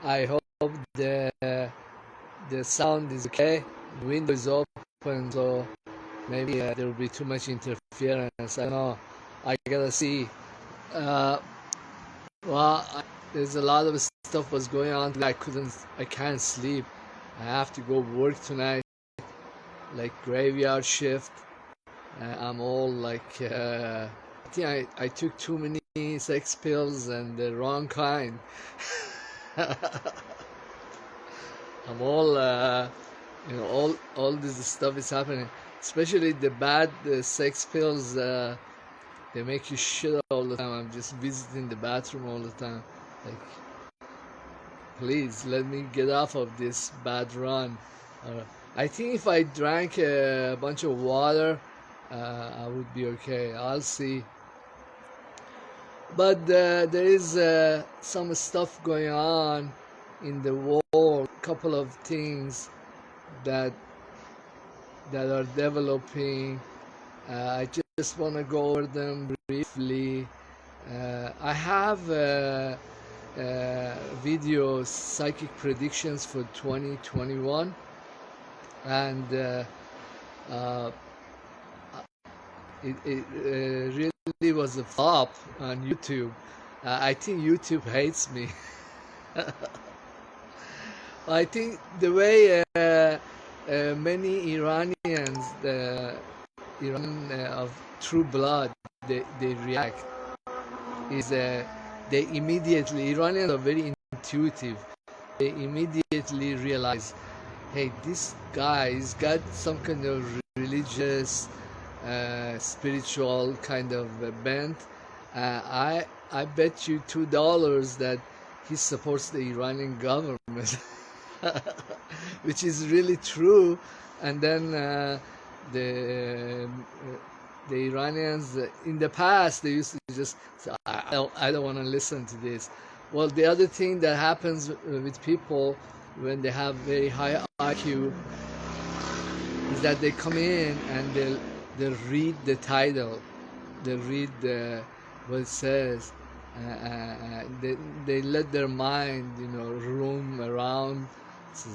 I hope the the sound is okay. The window is open, so maybe there will be too much interference. I don't know. I gotta see. Uh, there's a lot of stuff was going on. I can't sleep. I have to go work tonight, like graveyard shift. I'm all like, I think I took too many sex pills and the wrong kind. I'm all, all this stuff is happening. Especially the bad sex pills, they make you shit all the time. I'm just visiting the bathroom all the time. Like, please let me get off of this bad run. Uh, I think if I drank a bunch of water, I would be okay. I'll see. But there is some stuff going on in the world. Couple of things that are developing. I just want to go over them briefly. I have video psychic predictions for 2021, and uh, it really was a flop on YouTube. I think YouTube hates me. I think the way many Iranians, the Iran of true blood, they react is they immediately, Iranians are very intuitive. They immediately realize, hey, this guy's got some kind of religious, spiritual kind of bent. I bet you $2 that he supports the Iranian government, which is really true. And then the Iranians in the past they used to just say, I don't want to listen to this. Well, the other thing that happens with people when they have very high IQ is that they come in and they'll read the title, they read what it says. They let their mind, roam around. So,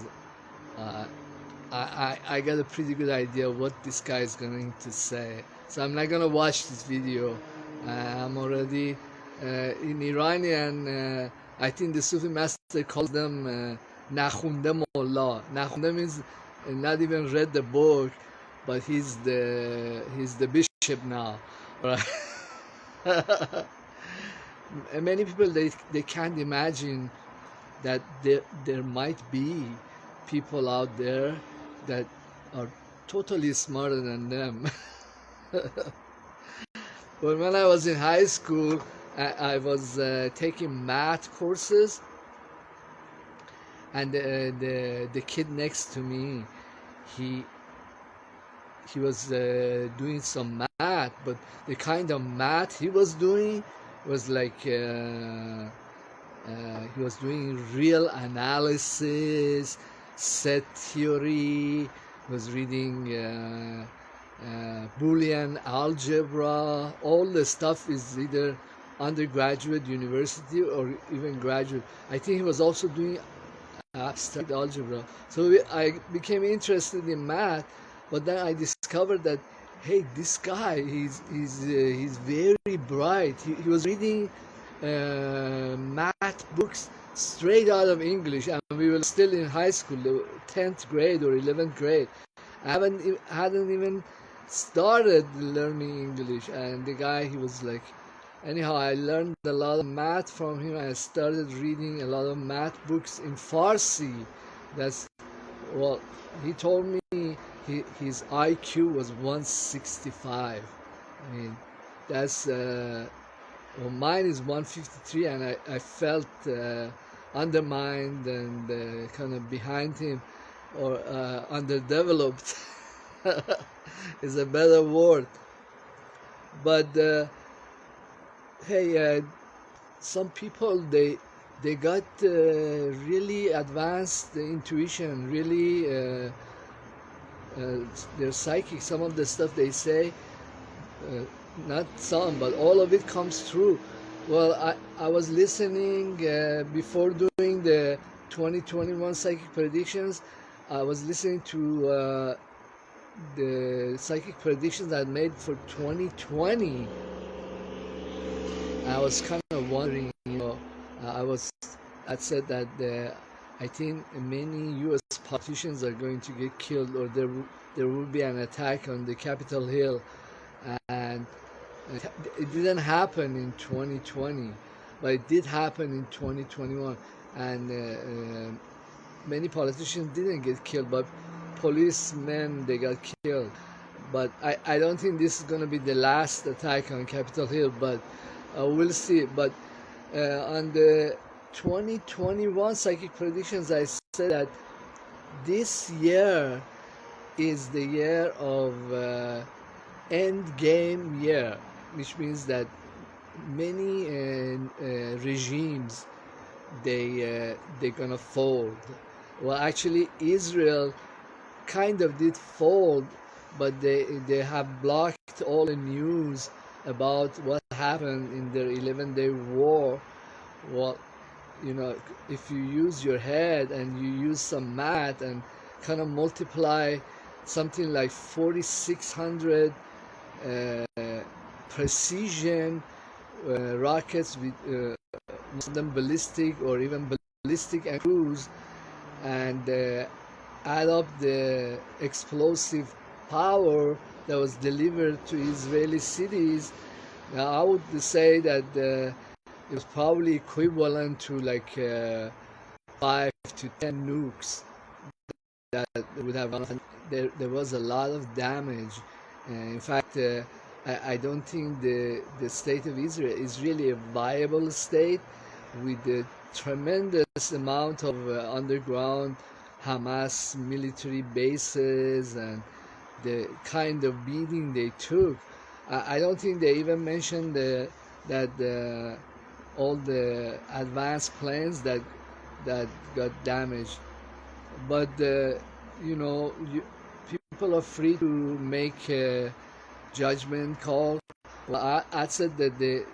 I got a pretty good idea what this guy is going to say. So I'm not gonna watch this video. I'm already in Iranian. I think the Sufi master calls them Nakhunde Mullah. Nakhunde means not even read the book, but he's the bishop now, right? Many people they can't imagine that there might be people out there that are totally smarter than them. But when I was in high school, I was taking math courses, and the kid next to me, he was doing some math, but the kind of math he was doing was like he was doing real analysis, set theory, was reading Boolean algebra. All the stuff is either undergraduate university or even graduate. I think he was also doing abstract algebra. So I became interested in math, but then I discovered that, hey, this guy, he's very bright. He was reading math books straight out of English, and we were still in high school, 10th grade or 11th grade. I hadn't even started learning English, and the guy, he was like, anyhow, I learned a lot of math from him. I started reading a lot of math books in Farsi. Well, he told me his IQ was 165. I mean, that's well, mine is 153, and I felt undermined and kind of behind him, or underdeveloped is a better word. But hey, some people they got really advanced intuition, really they're psychic. Some of the stuff they say, not some, but all of it comes true. Well, I was listening before doing the 2021 psychic predictions. I was listening to the psychic predictions I made for 2020. I was kind of wondering, I said that I think many U.S. politicians are going to get killed, or there will be an attack on the Capitol Hill, and it didn't happen in 2020, but it did happen in 2021, and many politicians didn't get killed, but policemen, they got killed. But I don't think this is going to be the last attack on Capitol Hill, but we'll see. But on the 2021 psychic predictions, I said that this year is the year of end game year, which means that many regimes, they're gonna fold. Well, actually, Israel kind of did fold, but they have blocked all the news about what happened in their 11-day war. Well, if you use your head and you use some math and kind of multiply something like 4,600 precision rockets with most of them ballistic or even ballistic and cruise, and add up the explosive power that was delivered to Israeli cities. Now, I would say that it was probably equivalent to like 5 to 10 nukes that would have gone. There was a lot of damage. In fact, I don't think the state of Israel is really a viable state with the tremendous amount of underground Hamas military bases and the kind of beating they took. I don't think they even mentioned that all the advanced planes that got damaged. But people are free to make a judgment call. Well, I said that the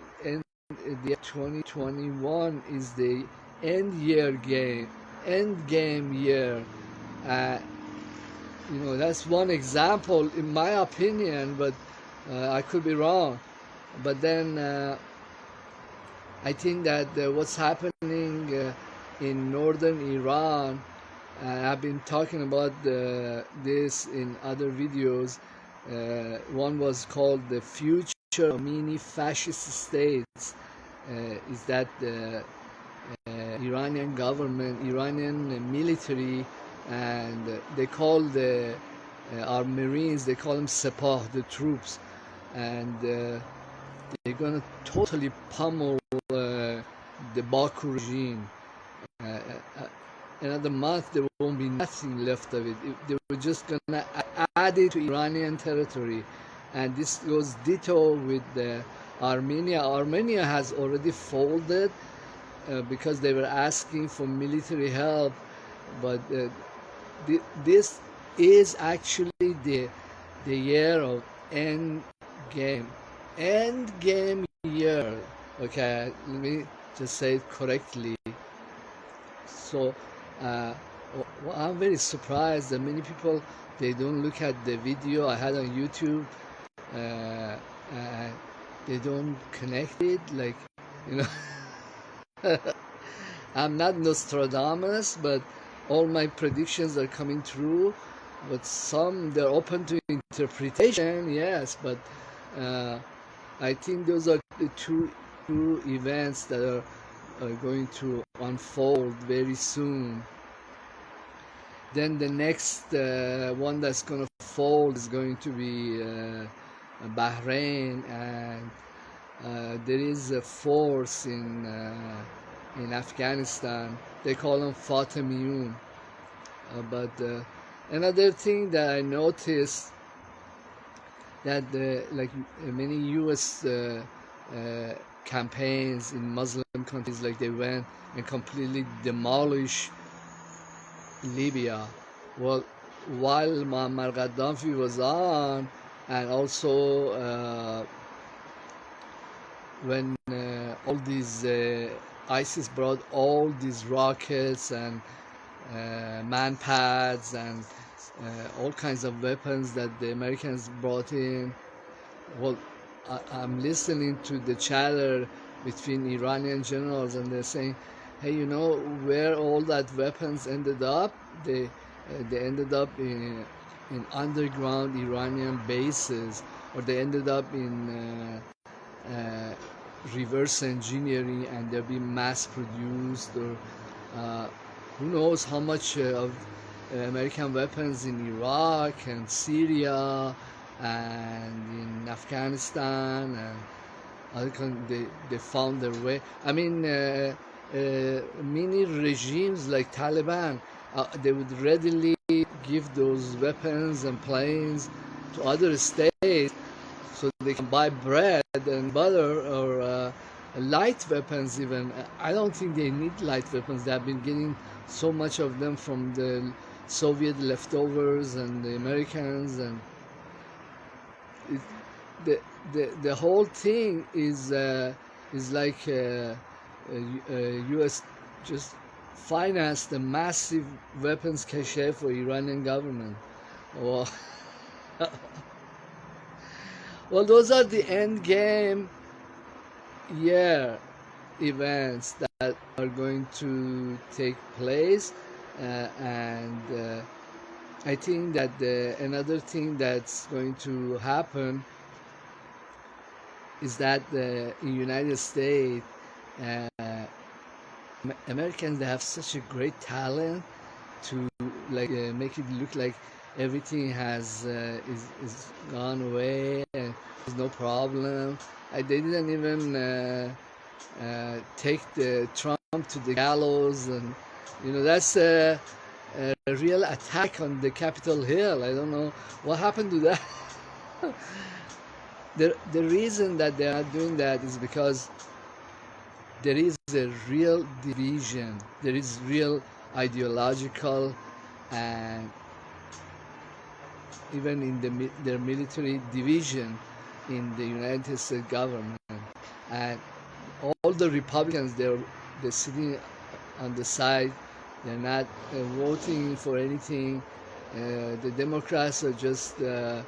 2021 is the end game year. That's one example, in my opinion, but I could be wrong. But then I think that what's happening in northern Iran, I've been talking about this in other videos. One was called The Future of Mini Fascist States. Is that the Iranian government, Iranian military, and they call our Marines, they call them Sepah, the troops, and they're going to totally pummel the Baku regime. Another month, there won't be nothing left of it. They were just going to add it to Iranian territory. And this goes ditto with Armenia. Armenia has already folded because they were asking for military help. But this is actually the year of end game year. Okay, let me just say it correctly. So I'm very surprised that many people, they don't look at the video I had on YouTube. They don't connect it, like, I'm not Nostradamus, but all my predictions are coming true. But some, they're open to interpretation, yes, but I think those are the two events that are going to unfold very soon. Then the next one that's going to fold is going to be Bahrain, and there is a force in Afghanistan. They call them Fatemiyun. But another thing that I noticed, that like many U.S. Campaigns in Muslim countries, like they went and completely demolished Libya. Well, while Muammar Gaddafi was on, and also when all these ISIS brought all these rockets and man pads and all kinds of weapons that the Americans brought in. Well, I'm listening to the chatter between Iranian generals, and they're saying, "Hey, you know where all that weapons ended up? They ended up in underground Iranian bases, or they ended up in reverse engineering, and they're being mass produced, or uh, who knows how much of American weapons in Iraq and Syria and in Afghanistan and they found their way. I mean, many regimes like Taliban, they would readily give those weapons and planes to other states so they can buy bread and butter or light weapons even. I don't think they need light weapons. They have been getting so much of them from the Soviet leftovers and the Americans, and it, the whole thing is like U.S. just financed a massive weapons cache for Iranian government. Well, well, those are the end game events that are going to take place, and I think that another thing that's going to happen is that in United States, uh, Americans, they have such a great talent to like make it look like everything has is gone away and there's no problem. They didn't even take the Trump to the gallows, and that's a real attack on the Capitol Hill. I don't know what happened to that. The reason that they are doing that is because there is a real division. There is real ideological and even in their military division in the United States government, and all the Republicans, they're sitting on the side. They're not voting for anything. The Democrats are just going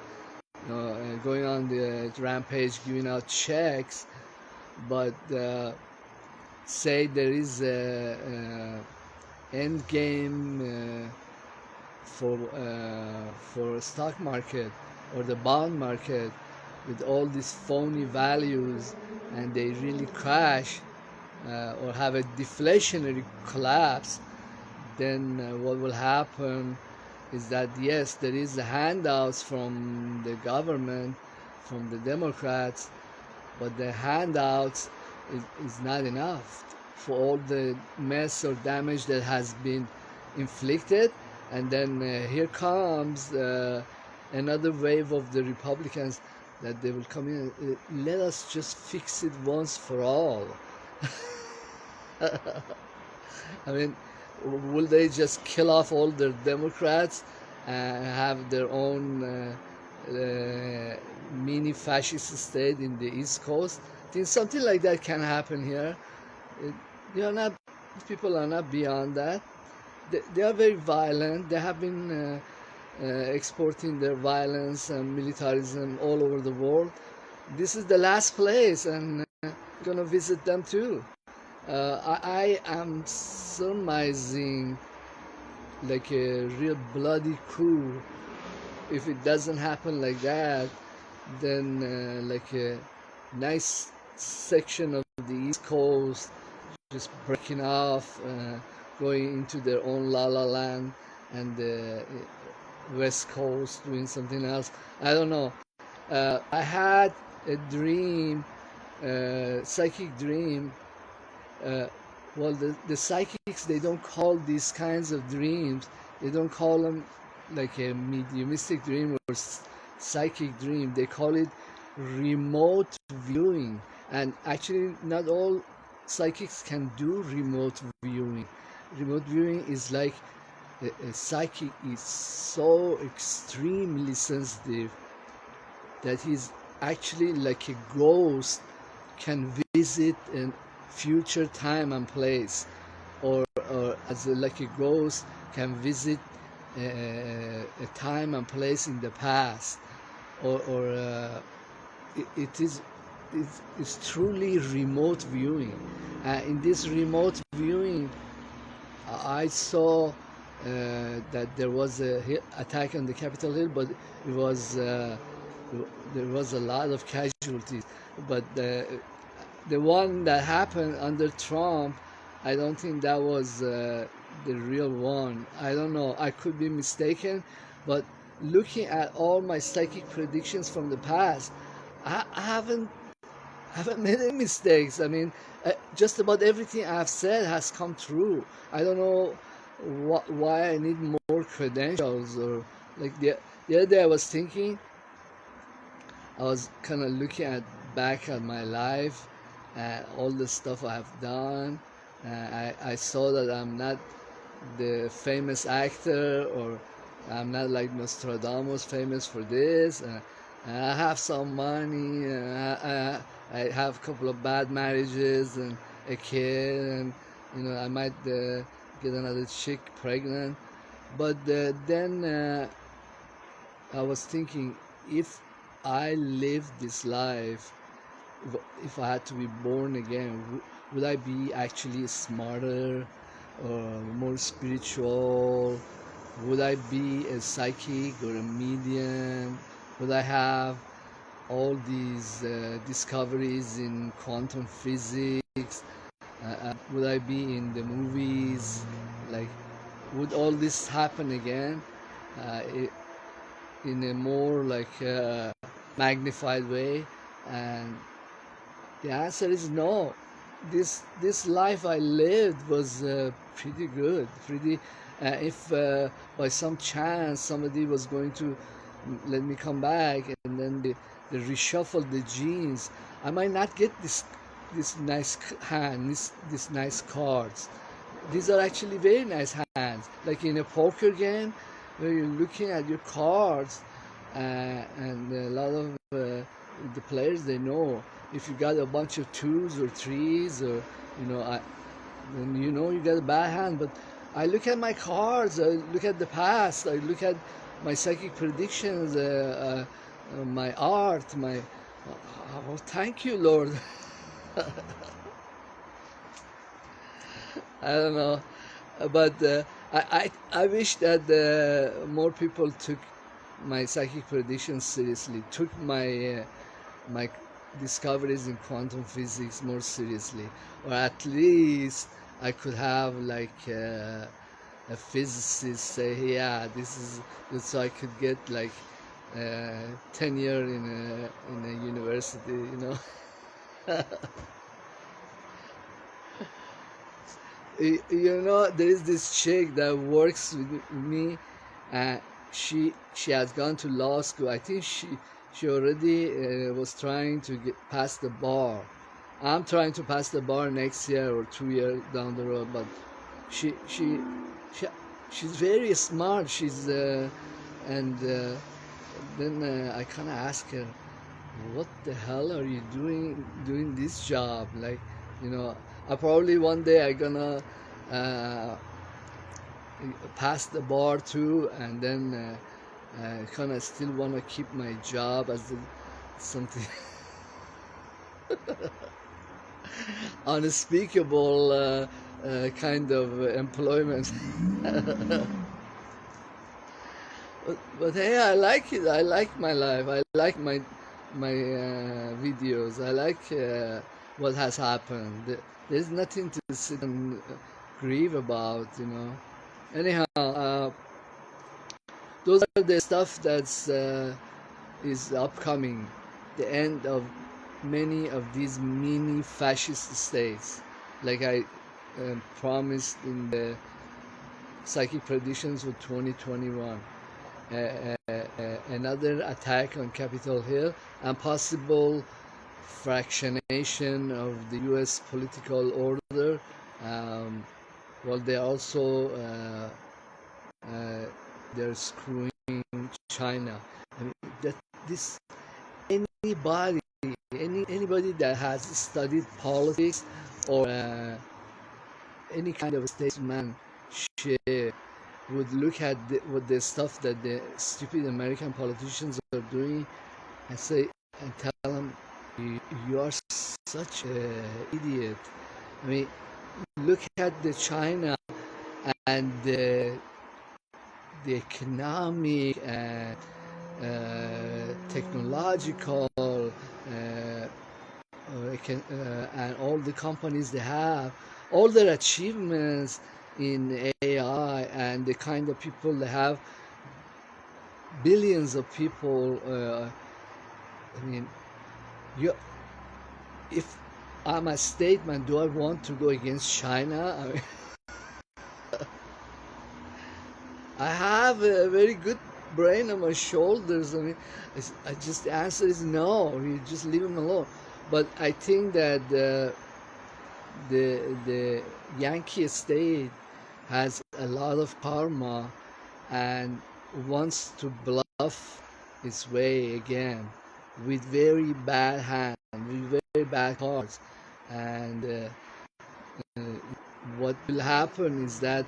on the rampage, giving out checks, but say there is a end game for stock market or the bond market with all these phony values, and they really crash or have a deflationary collapse, then what will happen is that yes, there is handouts from the government, from the Democrats, but the handouts is not enough for all the mess or damage that has been inflicted. And then here comes another wave of the Republicans that they will come in. Let us just fix it once for all. I mean, will they just kill off all the Democrats and have their own mini fascist state in the East Coast? I think something like that can happen here. Not people are not beyond that. They are very violent. They have been exporting their violence and militarism all over the world. This is the last place, and I'm gonna visit them too. I am surmising like a real bloody coup. If it doesn't happen like that, then like a nice section of the East Coast just breaking off, going into their own la la land, and the West Coast doing something else. I don't know. I had a dream, psychic dream. Well, the psychics, they don't call these kinds of dreams, they don't call them like a mediumistic dream or psychic dream. They call it remote viewing. And actually, not all psychics can do remote viewing. Remote viewing is like a psychic is so extremely sensitive that he's actually like a ghost, can visit future time and place, or as like a ghost can visit a time and place in the past, or it is it's truly remote viewing. In this remote viewing, I saw that there was a attack on the Capitol Hill, but it was there was a lot of casualties. But the one that happened under Trump, I don't think that was the real one. I don't know. I could be mistaken, but looking at all my psychic predictions from the past, I haven't made any mistakes. I mean, just about everything I've said has come true. I don't know why I need more credentials, or like the other day I was thinking, I was kind of looking back at my life, all the stuff I have done. I saw that I'm not the famous actor, or I'm not like Nostradamus famous for this. I have some money. I have a couple of bad marriages and a kid, and I might get another chick pregnant. But then I was thinking, if I lived this life, if I had to be born again, would I be actually smarter or more spiritual? Would I be a psychic or a medium? Would I have all these discoveries in quantum physics? Would I be in the movies? Like, would all this happen again in a more like magnified way? And the answer is no. This life I lived was pretty good. Pretty. If by some chance somebody was going to let me come back, and then they reshuffle the genes, I might not get this nice hand, this nice cards. These are actually very nice hands. Like in a poker game, where you're looking at your cards, and a lot of the players, they know if you got a bunch of twos or threes, or then you got a bad hand. But I look at my cards, I look at the past, I look at my psychic predictions, my art, oh, thank you, Lord. I don't know, but I wish that more people took my psychic predictions seriously, took my discoveries in quantum physics more seriously, or at least I could have like a physicist say, yeah, this is so I could get like tenure in a university. There is this chick that works with me. uh, she has gone to law school. I think she already was trying to pass the bar. I'm trying to pass the bar next year or 2 years down the road. But she she, she she's very smart. She's and then I kind of ask her, what the hell are you doing this job? Like, I probably one day I gonna uh, pass the bar too, and then kind of still want to keep my job as something unspeakable kind of employment. But hey, I like it. I like my life. I like my videos. I like what has happened. There's nothing to sit and grieve about. Anyhow, those are the stuff that's is upcoming. The end of many of these mini fascist states, like I promised in the psychic predictions for 2021. Another attack on Capitol Hill, and possible fractionation of the U.S. political order. Well, they also they're screwing China. I mean, that anybody anybody that has studied politics or any kind of statesman would look at what the stuff that the stupid American politicians are doing and say and tell them, you are such an idiot. I mean, look at the China and the economic and technological and all the companies they have, all their achievements in AI and the kind of people they have, billions of people. I mean, you, if I'm a statesman, do I want to go against China? I mean, I have a very good brain on my shoulders. I mean, I just the answer is no. You just leave them alone. But I think that the Yankee state has a lot of karma and wants to bluff its way again with very bad hand, with very bad cards, and uh, what will happen is that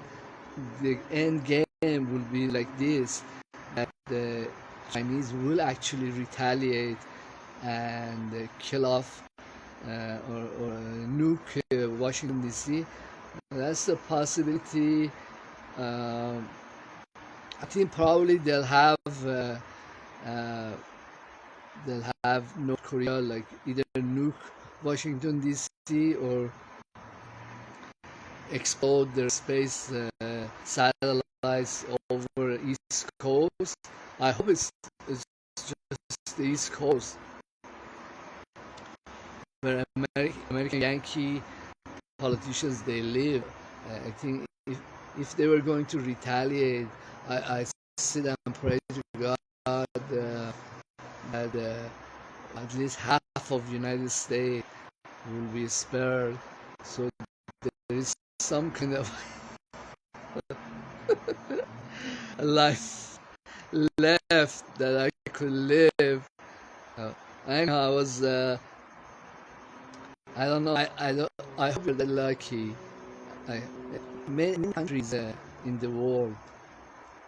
the end game will be like this, that the Chinese will actually retaliate and kill off or nuke Washington DC. That's a possibility. I think probably they'll have North Korea like either nuke Washington DC or explode their space satellites over East Coast. I hope it's just the East Coast where American Yankee politicians they live. I think if they were going to retaliate, I sit and pray to God that at least half of the United States will be spared, so there is some kind of life left that I could live. I know I was. I don't know. I hope you're that lucky. Many countries in the world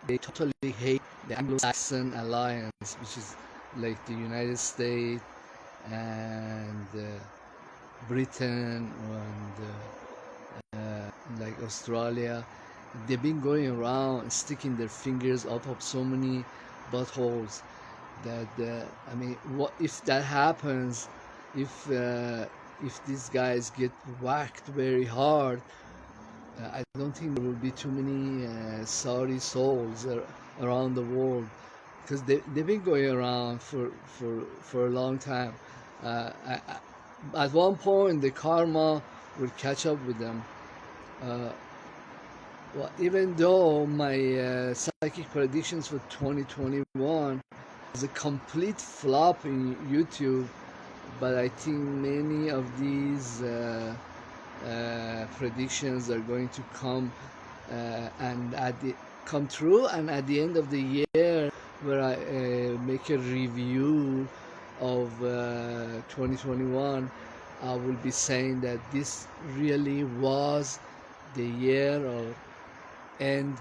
they totally hate the Anglo-Saxon alliance, which is like the United States and Britain and like Australia. They've been going around sticking their fingers out of so many buttholes that I mean, what if that happens? If these guys get whacked very hard, I don't think there will be too many sorry souls around the world because they've been going around for a long time. At one point, the karma will catch up with them. Well, even though my psychic predictions for 2021 is a complete flop in YouTube, but I think many of these predictions are going to come and come true, and at the end of the year where I make a review of 2021, I will be saying that this really was the year of end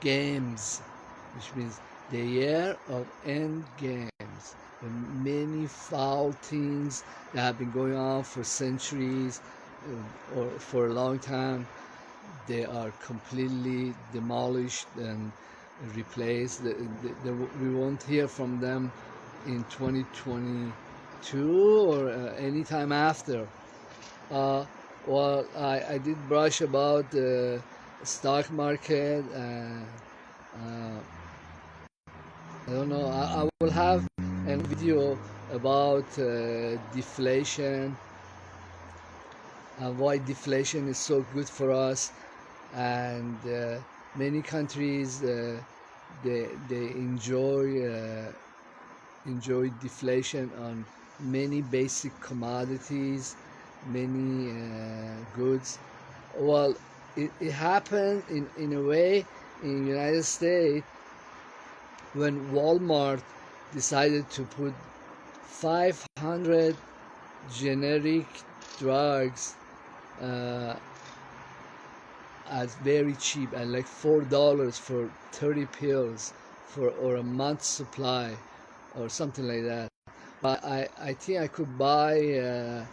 games, which means the year of end games. Many foul things that have been going on for centuries or for a long time, they are completely demolished and replaced. We won't hear from them in 2022 or any time after. Well, I did brush about the stock market. I don't know. I will have a video about deflation and why deflation is so good for us. And many countries they enjoy deflation on many basic commodities, many goods. Well, it happened in a way in the United States when Walmart decided to put 500 generic drugs uh, as very cheap, and like $4 for 30 pills for or a month's supply or something like that. But I think I could buy uh,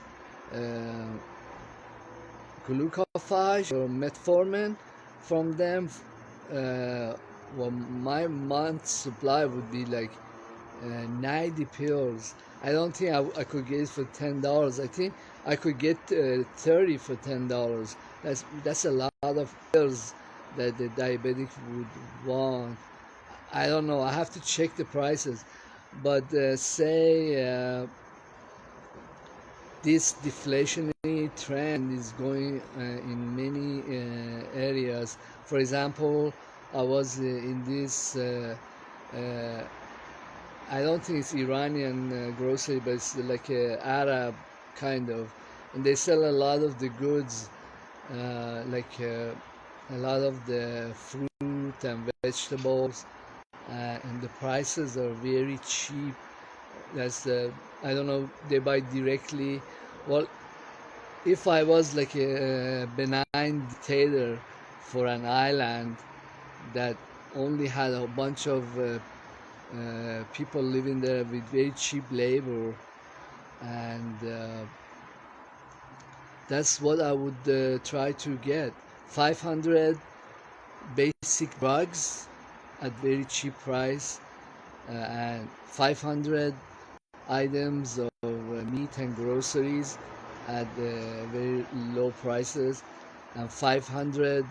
glucophage or metformin from them. Uh, well, my month's supply would be like 90 pills. I don't think I could get it for $10. I think I could get 30 for $10. That's a lot of pills that the diabetic would want. I don't know. I have to check the prices, but say this deflationary trend is going in many areas. For example, I was in this. I don't think it's Iranian grocery, but it's like a Arab kind of, and they sell a lot of the goods, a lot of the fruit and vegetables, and the prices are very cheap. That's the I don't know. They buy directly. Well, if I was like a benign dictator for an island that only had a bunch of people living there with very cheap labor, and that's what I would try to get. 500 basic drugs at very cheap price, and 500 items of meat and groceries at very low prices, and 500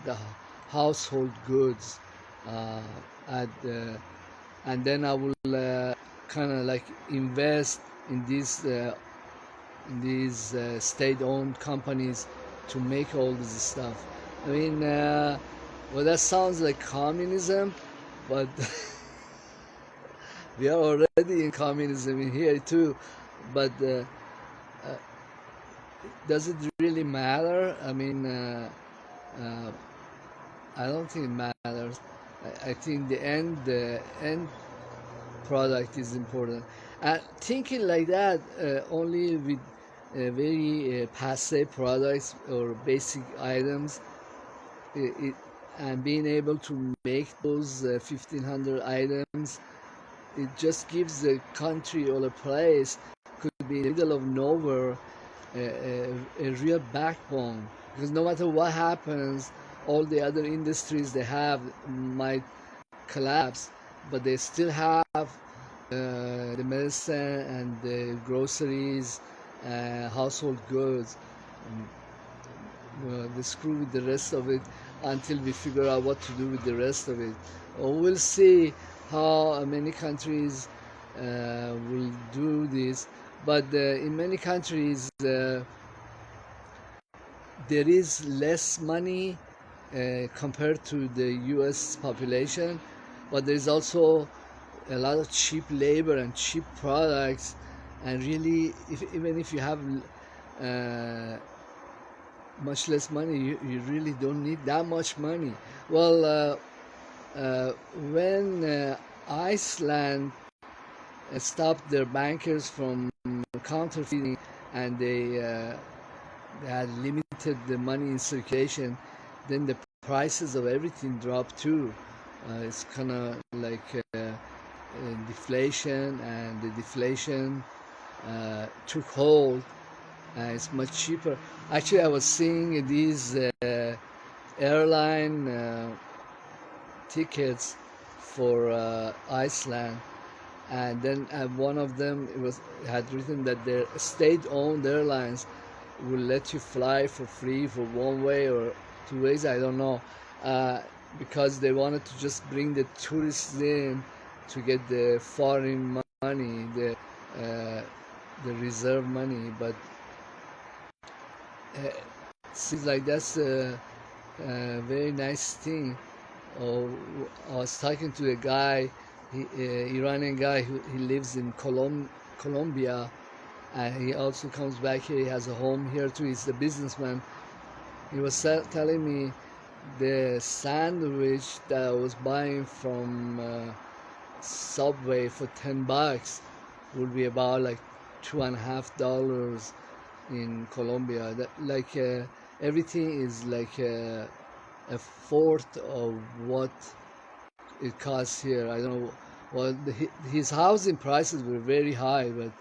household goods uh, at and then I will kind of like invest in these state-owned companies to make all this stuff. I mean, well, that sounds like communism, but we are already in communism in here too. But uh, does it really matter? I mean, uh, I don't think it matters. I think the end product is important. And thinking like that, only with very passe products or basic items, it, and being able to make those 1,500 items, it just gives the country or a place, could be in the middle of nowhere, a real backbone. Because no matter what happens, all the other industries they have might collapse, but they still have the medicine and the groceries, household goods. They screw with the rest of it until we figure out what to do with the rest of it. We'll see how many countries will do this, but in many countries there is less money compared to the US population, but there's also a lot of cheap labor and cheap products, and really, even if you have uh, much less money, you really don't need that much money. Well, when Iceland stopped their bankers from counterfeiting, and they had limited the money in circulation, then the prices of everything dropped too. It's kind of like deflation, and the deflation took hold. It's much cheaper. Actually, I was seeing these airline tickets for Iceland, and then one of them had written that their state-owned airlines will let you fly for free for one way or 2 ways. I don't know, because they wanted to just bring the tourists in to get the foreign money, the reserve money. But uh, seems like that's a very nice thing. Oh, I was talking to a guy, Iranian guy who he lives in Colombia, and he also comes back here. He has a home here too. He's a businessman. He was telling me the sandwich that I was buying from Subway for $10 would be about like $2.50 in Colombia. Everything is like a fourth of what it costs here. I don't know. Well, his housing prices were very high, but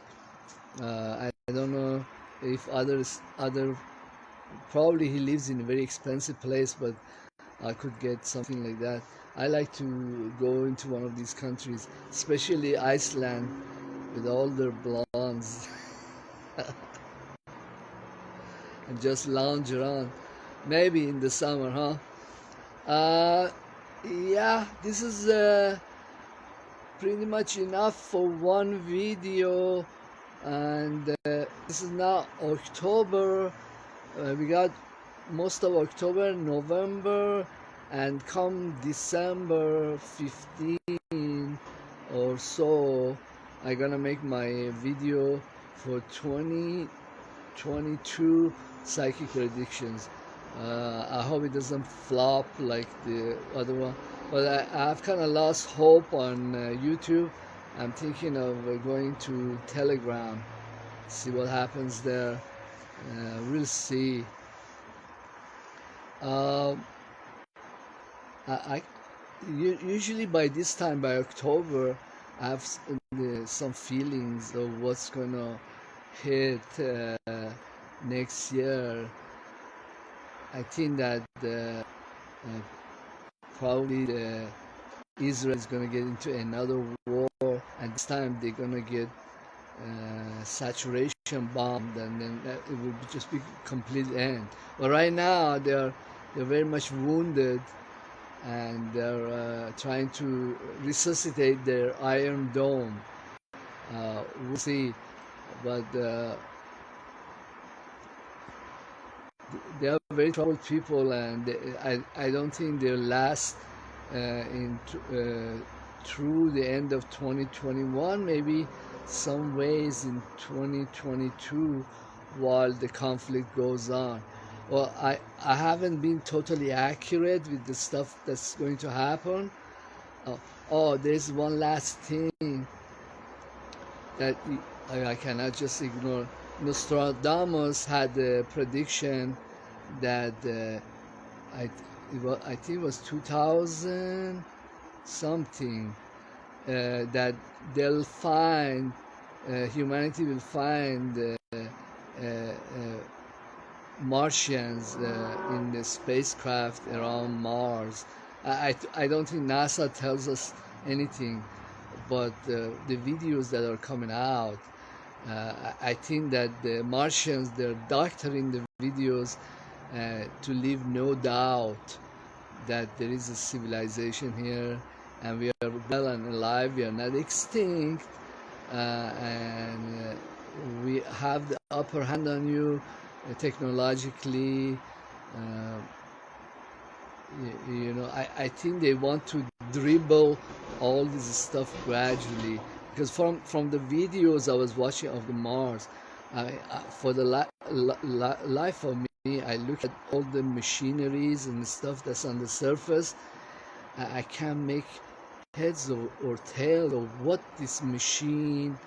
I don't know if other probably he lives in a very expensive place, but I could get something like that. I like to go into one of these countries, especially Iceland, with all their blondes, and just lounge around. Maybe in the summer, huh? Uh, yeah, this is pretty much enough for one video, and this is now October. We got most of October, November, and come December 15 or so, I'm gonna make my video for 2022 psychic predictions. I hope it doesn't flop like the other one, but I've kind of lost hope on YouTube. I'm thinking of going to Telegram, see what happens there. We'll see. Um, I usually by this time, by October, I have some feelings of what's gonna hit next year. I think that probably Israel is gonna get into another war, and this time they're gonna get saturation bombed, and then it will just be complete end. But right now they're very much wounded, and they're trying to resuscitate their Iron Dome. We'll see, but they are very troubled people, and I don't think they'll last through the end of 2021. Maybe some ways in 2022 while the conflict goes on. Well, I haven't been totally accurate with the stuff that's going to happen. There's one last thing that I cannot just ignore. Nostradamus had a prediction that I think it was 2000 something, that they'll find humanity will find Martians in the spacecraft around Mars. I don't think NASA tells us anything, but the videos that are coming out, I think that the Martians, they're doctoring the videos to leave no doubt that there is a civilization here, and we are well and alive. We are not extinct, and we have the upper hand on you technologically. Uh, I think they want to dribble all this stuff gradually, because from the videos I was watching of the Mars, for the life of me, I look at all the machineries and stuff that's on the surface. I can't make heads or tail of what this machine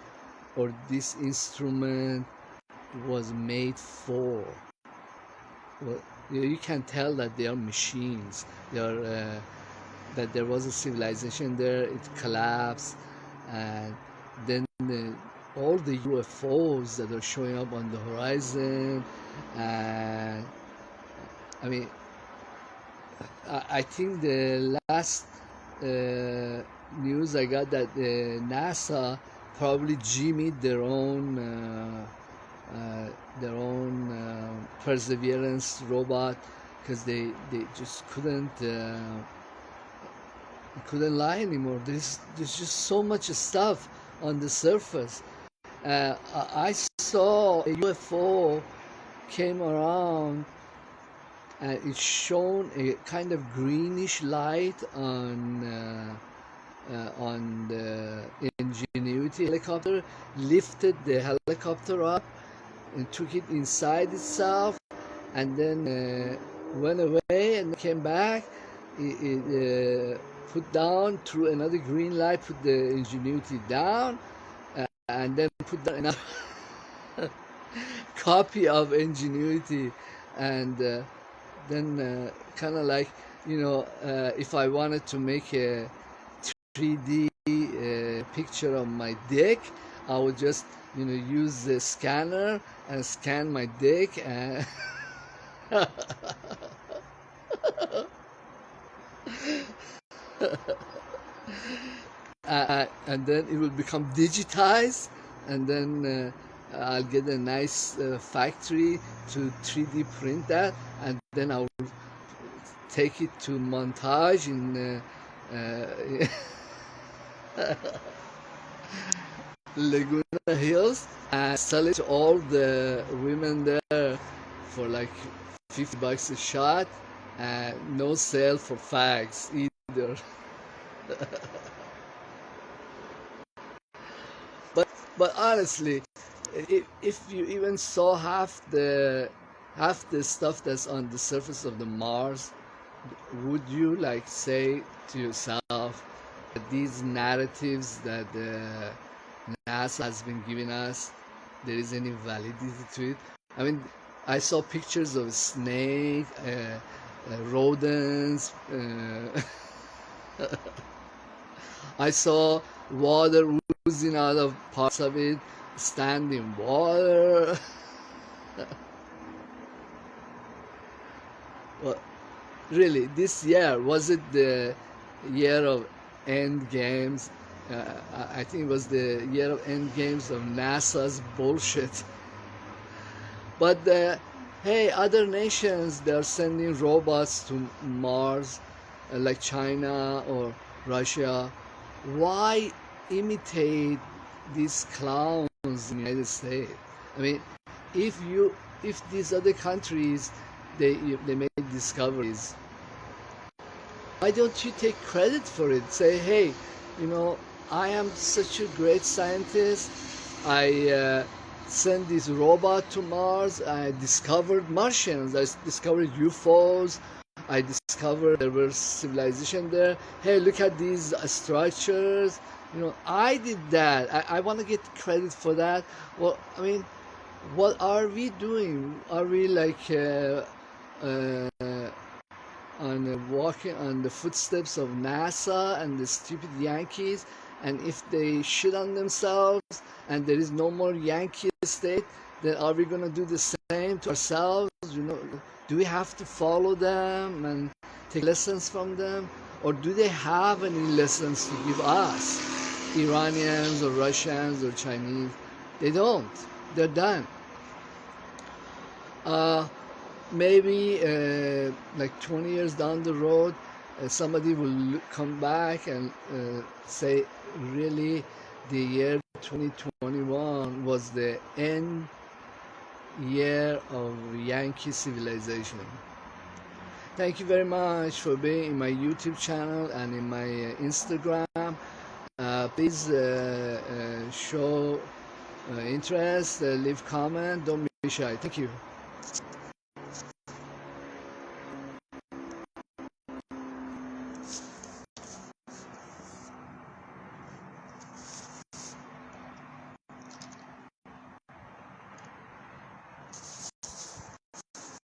or this instrument was made for. Well, you can tell that they are machines. They are that there was a civilization there. It collapsed, and then all the UFOs that are showing up on the horizon. And I mean, I think the last news I got that NASA probably jimmied their own Perseverance robot, because they just couldn't lie anymore. There's just so much stuff on the surface. I saw a UFO came around, and it shone a kind of greenish light on the Ingenuity helicopter, lifted the helicopter up and took it inside itself, and then went away and came back. It put down through another green light, put the Ingenuity down, and then put down another copy of Ingenuity, and then kind of like, if I wanted to make a 3D picture of my dick, I would just use the scanner and scan my dick, and and then it will become digitized, and then I'll get a nice factory to 3D print that, and then I'll take it to montage in Laguna Hills, and sell it to all the women there for like $50 a shot, and no sale for fags either. But honestly, if you even saw half the stuff that's on the surface of the Mars, would you like say to yourself that these narratives that NASA has been giving us, there is any validity to it? I mean, I saw pictures of snake, rodents. I saw water oozing out of parts of it, standing water. Well, really, this year, was it the year of end games? I think it was the year of end games of NASA's bullshit. But hey, other nations, they're sending robots to Mars, like China or Russia. Why imitate these clowns in the United States? I mean, if these other countries, they make discoveries, why don't you take credit for it? Say, hey, I am such a great scientist. I sent this robot to Mars. I discovered Martians. I discovered UFOs. I discovered there was civilization there. Hey, look at these structures. I did that. I want to get credit for that. Well, I mean, what are we doing? Are we like walking on the footsteps of NASA and the stupid Yankees? And if they shit on themselves and there is no more Yankee state, then are we going to do the same to ourselves? Do we have to follow them and take lessons from them? Or do they have any lessons to give us, Iranians or Russians or Chinese? They don't. They're done. Maybe like 20 years down the road, somebody will come back and say, really, the year 2021 was the end year of Yankee civilization. Thank you very much for being in my YouTube channel and in my Instagram. Please show interest, leave comment, don't be shy. Thank you.